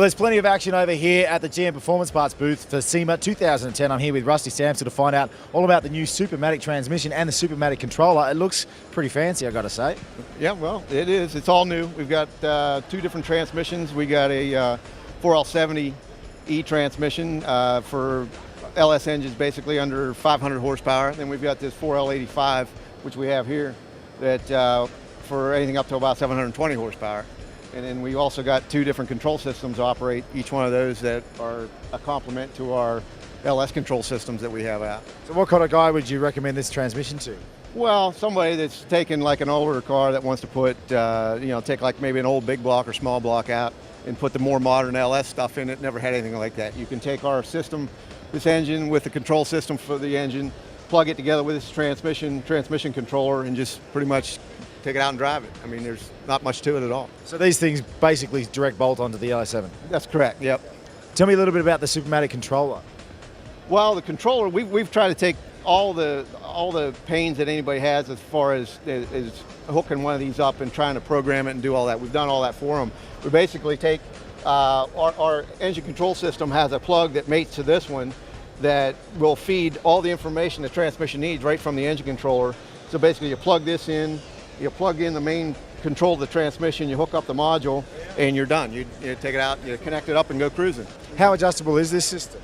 Well, there's plenty of action over here at the GM Performance Parts booth for SEMA 2010. I'm here with Rusty Sampson to find out all about the new Supermatic transmission and the Supermatic controller. It looks pretty fancy, I've got to say. Yeah, well, it is. It's all new. We've got two different transmissions. We got a 4L70E transmission for LS engines, basically under 500 horsepower. Then we've got this 4L85, which we have here, that for anything up to about 720 horsepower. And then we also got two different control systems to operate each one of those that are a complement to our LS control systems that we have out. So what kind of guy would you recommend this transmission to? Well, somebody that's taken like an older car that wants to put, take like maybe an old big block or small block out and put the more modern LS stuff in it. Never had anything like that. You can take our system, this engine with the control system for the engine, plug it together with this transmission controller, and just pretty much take it out and drive it. I mean, there's not much to it at all. So these things basically direct bolt onto the LS7? That's correct, yep. Tell me a little bit about the Supermatic controller. Well, the controller, we've tried to take all the pains that anybody has as far as hooking one of these up and trying to program it and do all that. We've done all that for them. We basically take, our engine control system has a plug that mates to this one that will feed all the information the transmission needs right from the engine controller. So basically you plug this in, you plug in the main control of the transmission, you hook up the module, and you're done. You take it out, you connect it up and go cruising. How adjustable is this system?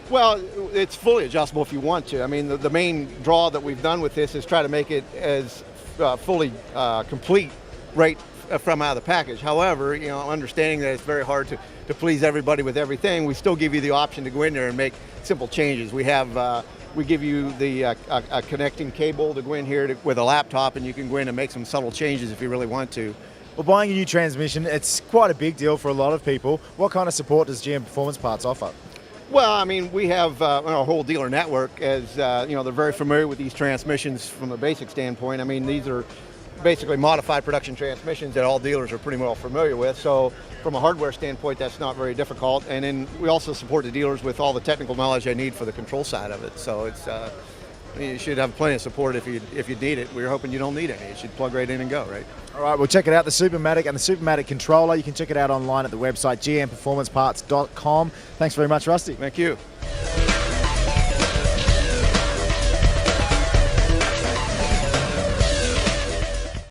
Well, it's fully adjustable if you want to. I mean, the main draw that we've done with this is try to make it as fully complete right from out of the package. However, understanding that it's very hard to please everybody with everything, we still give you the option to go in there and make simple changes. We give you the connecting cable to go in here with a laptop, and you can go in and make some subtle changes if you really want to. Well, buying a new transmission, it's quite a big deal for a lot of people. What kind of support does GM Performance Parts offer? Well, I mean, we have our whole dealer network, as they're very familiar with these transmissions from a basic standpoint. I mean, these are basically modified production transmissions that all dealers are pretty well familiar with. So from a hardware standpoint, that's not very difficult. And then we also support the dealers with all the technical knowledge they need for the control side of it. So it's you should have plenty of support if you need it. We're hoping you don't need any. It should plug right in and go, right? All right, well, check it out, the Supermatic and the Supermatic controller. You can check it out online at the website gmperformanceparts.com. Thanks very much, Rusty. Thank you.